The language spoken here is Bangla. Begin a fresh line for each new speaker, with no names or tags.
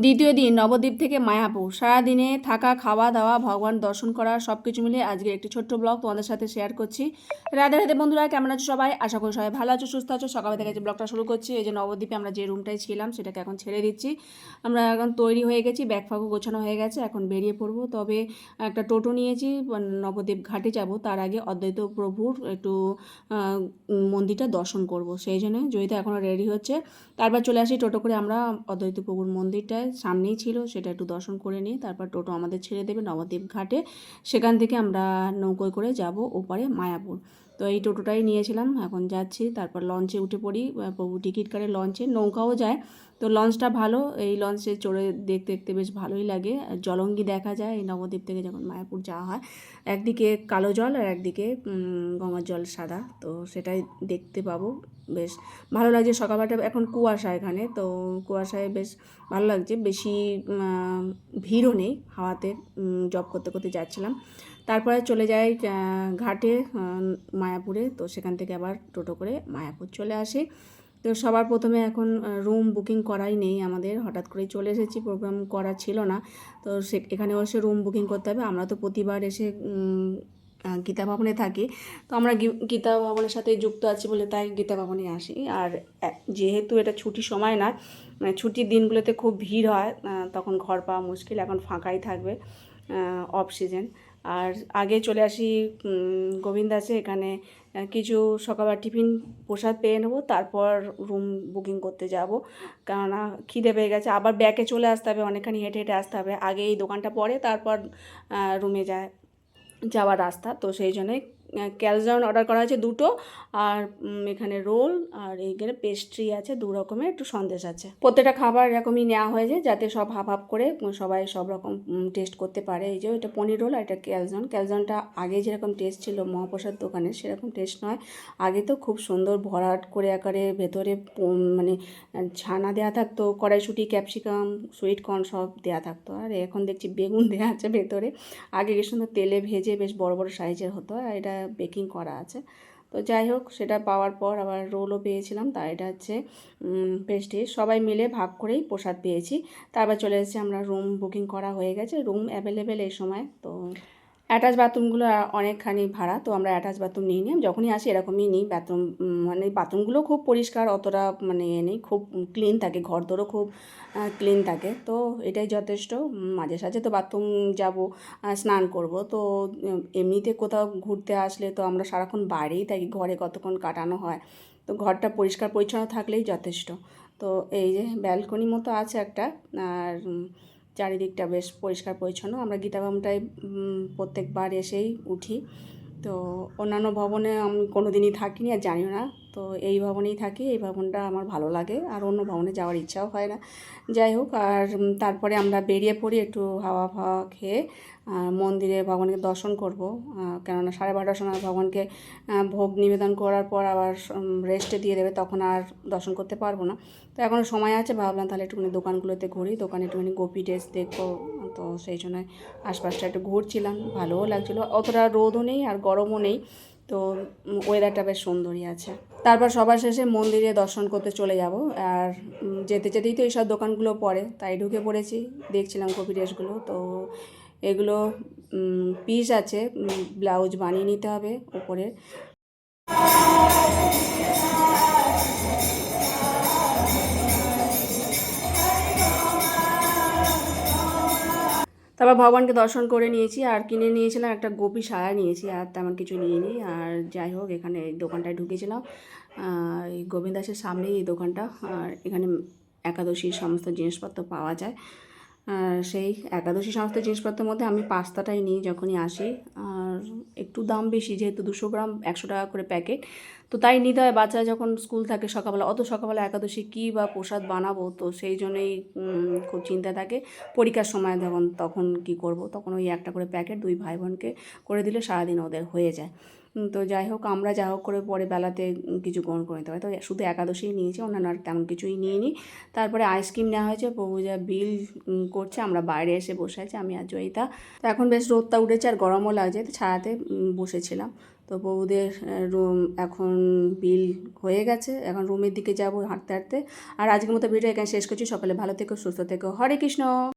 দ্বিতীয় দিন নবদ্বীপ থেকে মায়াপুর। সারাদিনে থাকা, খাওয়া দাওয়া, ভগবান দর্শন করা সব কিছু মিলে আজকে একটি ছোট্ট ব্লগ তোমাদের সাথে শেয়ার করছি। রাধে রাধে বন্ধুরা, কেমন আছো সবাই? আশা করি সবাই ভালো আছো, সুস্থ আছো। সকালে থেকে যে ব্লগটা শুরু করছি, এই যে নবদ্বীপে আমরা যে রুমটায় ছিলাম সেটাকে এখন ছেড়ে দিচ্ছি। আমরা এখন তৈরি হয়ে গেছি, ব্যাগ ফাগও গোছানো হয়ে গেছে, এখন বেরিয়ে পড়বো। তবে একটা টোটো নিয়েছি, নবদ্বীপ ঘাটে যাব। তার আগে অদ্বৈত প্রভুর একটু মন্দিরটা দর্শন করব, সেই জন্য জয়িতা এখনও রেডি হচ্ছে। তারপর চলে আসি টোটো করে আমরা অদ্বৈত প্রভুর মন্দিরটায়, সামনেই ছিল, সেটা একটু দর্শন করে নিয়ে তারপর টোটো আমাদের ছেড়ে দেবে নবদ্বীপ ঘাটে। সেখান থেকে আমরা নৌকোয় করে যাব ওপারে মায়াপুর। তো এই টোটোটাই নিয়েছিলাম, এখন যাচ্ছি। তারপর লঞ্চে উঠে পড়ি, প্রভু টিকিট কাটে লঞ্চে, নৌকাও যায়। তো লঞ্চটা ভালো, এই লঞ্চে চড়ে দেখতে দেখতে বেশ ভালোই লাগে। জলঙ্গি দেখা যায় এই নবদ্বীপ থেকে যখন মায়াপুর যাওয়া হয়। একদিকে কালো জল আর একদিকে গঙ্গার জল সাদা, তো সেটাই দেখতে পাবো। বেশ ভালো লাগছে। সকালবেলাটা এখন কুয়াশা এখানে, তো কুয়াশায় বেশ ভালো লাগছে। বেশি ভিড়ও নেই, হাওয়াতে জব করতে করতে যাচ্ছিলাম। তারপরে চলে যাই ঘাটে, মায়াপুরে। তো সেখান থেকে আবার টোটো করে মায়াপুর চলে আসি। তো সবার প্রথমে এখন রুম বুকিং করাই নেই আমাদের, হঠাৎ করেই চলে এসেছি, প্রোগ্রাম করা ছিল না। তো এখানেও এসে রুম বুকিং করতে হবে। আমরা তো প্রতিবার এসে গীতা ভবনে থাকি, তো আমরা গীতা ভবনের সাথে যুক্ত আছি বলে তাই গীতা ভবনে আসি। আর যেহেতু এটা ছুটির সময় না, মানে ছুটির দিনগুলোতে খুব ভিড় হয়, তখন ঘর পাওয়া মুশকিল। এখন ফাঁকাই থাকবে, অফ সিজন। আর আগে চলে আসি গোবিন্দাসে, এখানে কিছু সকালবেলা টিফিন প্রসাদ পেয়ে নেবো, তারপর রুম বুকিং করতে যাব। কেননা খিদে পেয়ে গেছে, আবার ব্যাকে চলে আসতে হবে, অনেকখানি হেঁটে হেঁটে আসতে হবে। আগে এই দোকানটা পরে, তারপর রুমে যাওয়ার রাস্তা। তো সেই জন্যই ক্যালজাউন অর্ডার করা হয়েছে দুটো, আর এখানে রোল, আর এইখানে পেস্ট্রি আছে, দু রকমের, একটু সন্দেশ আছে। প্রত্যেকটা খাবার এরকমই নেওয়া হয়েছে, যাতে সব হাফ হাফ করে সবাই সব রকম টেস্ট করতে পারে। এই যে এটা পনির রোল আর এটা ক্যালজাউনটা আগে যেরকম টেস্ট ছিল মহাপ্রসাদ দোকানের, সেরকম টেস্ট নয়। আগে তো খুব সুন্দর ভরাট করে আকারে ভেতরে মানে ছানা দেওয়া থাকতো, কড়াইশুঁটি, ক্যাপসিকাম, সুইট কর্ন সব দেওয়া থাকতো। আর এখন দেখছি বেগুন দেওয়া আছে ভেতরে। আগে কি সুন্দর তেলে ভেজে বেশ বড় বড় সাইজের হতো, আর এটা বেকিং করা আছে। তো যাই হোক, সেটা পাওয়ার পর আবার রোলও পেয়েছিলাম। তার এটা হচ্ছে পেস্ট্রি। সবাই মিলে ভাগ করেই প্রসাদ পেয়েছি। তারপর চলে এসেছি আমরা, রুম বুকিং করা হয়ে গেছে, রুম অ্যাভেলেবেল এই সময়। তো অ্যাটাচ বাথরুমগুলো অনেকখানি ভাড়া, তো আমরা অ্যাটাচ বাথরুম নিই নি, যখনই আসি এরকমই নিই বাথরুম। মানে বাথরুমগুলো খুব পরিষ্কার, অতটা মানে নেই, খুব ক্লিন থাকে, ঘরদোরও খুব ক্লিন থাকে। তো এটাই যথেষ্ট। মাঝে সাঝে তো বাথরুম যাব, স্নান করব। তো এমনিতে কোথাও ঘুরতে আসলে তো আমরা সারাক্ষণ বাইরেই থাকি, ঘরে কতক্ষণ কাটানো হয়। তো ঘরটা পরিষ্কার পরিচ্ছন্ন থাকলেই যথেষ্ট। তো এই যে ব্যালকনি মতো আছে একটা, আর চারিদিকটা বেশ পরিষ্কার পরিচ্ছন্ন। আমরা গীতা ভবনটায় প্রত্যেকবার এসেই উঠি। তো অন্যান্য ভবনে আমি কোনো দিনই থাকিনি আর জানিও না, তো এই ভবনেই থাকি। এই ভবনটা আমার ভালো লাগে, আর অন্য ভবনে যাওয়ার ইচ্ছাও হয় না। যাই হোক, আর তারপরে আমরা বেরিয়ে পড়ি একটু হাওয়া ফাওয়া খেয়ে, মন্দিরে ভগবানকে দর্শন করব। কেননা 12:30টার সময় ভগবানকে ভোগ নিবেদন করার পর আবার রেস্টে দিয়ে দেবে, তখন আর দর্শন করতে পারবো না। তো এখনও সময় আছে, ভাবলাম তাহলে একটুখানি দোকানগুলোতে ঘুরি, দোকানে একটুখানি গোপী ড্রেস দেখবো। তো সেই জন্য আশপাশটা একটু ঘুরছিলাম, ভালোও লাগছিলো, অতটা রোদও নেই আর গরমও নেই। তো ওয়েদারটা বেশ সুন্দরই আছে। তারপর সবার শেষে মন্দিরে দর্শন করতে চলে যাব। আর যেতে যেতেই তো এইসব দোকানগুলো পড়ে, তাই ঢুকে পড়েছি। দেখছিলাম কপি ড্রেসগুলো, তো এগুলো পিস আছে, ব্লাউজ বানিয়ে নিতে হবে উপরে। তারপর ভগবানকে দর্শন করে নিয়েছি, আর কিনে নিয়েছিলাম একটা গোপী সায়া নিয়েছি, আর তেমন কিছু নিয়ে নিই। আর যাই হোক, এখানে এই দোকানটায় ঢুকেছিলাম, এই গোবিন্দাসের সামনেই এই দোকানটা। আর এখানে একাদশীর সমস্ত জিনিসপত্র পাওয়া যায়। আর সেই একাদশী সমস্ত জিনিসপত্রের মধ্যে আমি পাস্তাটাই নিই যখনই আসি। আর একটু দাম বেশি, যেহেতু 200 গ্রাম 100 টাকা করে প্যাকেট, তো তাই নিতে হয়। বাচ্চারা যখন স্কুল থাকে সকালবেলা, অত সকালবেলা একাদশী কী বা প্রসাদ বানাবো, তো সেই জন্যই খুব চিন্তা থাকে। পরীক্ষার সময় যখন, তখন কি করব, তখন ওই একটা করে প্যাকেট 2 ভাই বোনকে করে দিলে সারাদিন ওদের হয়ে যায়। তো যাই হোক, আমরা যা হোক করে পরে বেলাতে কিছু গ্রহণ করে নিতে হয়। তো শুধু একাদশীই নিয়েছি, অন্যান্য আর তেমন কিছুই নিয়ে নিই। তারপরে আইসক্রিম নেওয়া হয়েছে, প্রভু যা বিল করছে, আমরা বাইরে এসে বসে আছি, আমি আর জয়িতা। তো এখন বেশ রোদটা উঠেছে আর গরমও লাগছে, তো ছায়াতে বসেছিলাম। তো বউদের রুম এখন বিল হয়ে গেছে, এখন রুমের দিকে যাব হাঁটতে হাঁটতে। আর আজকের মতো ভিডিও এখানে শেষ করছি। সকালে ভালো থেকো, সুস্থ থেকো। হরে কৃষ্ণ।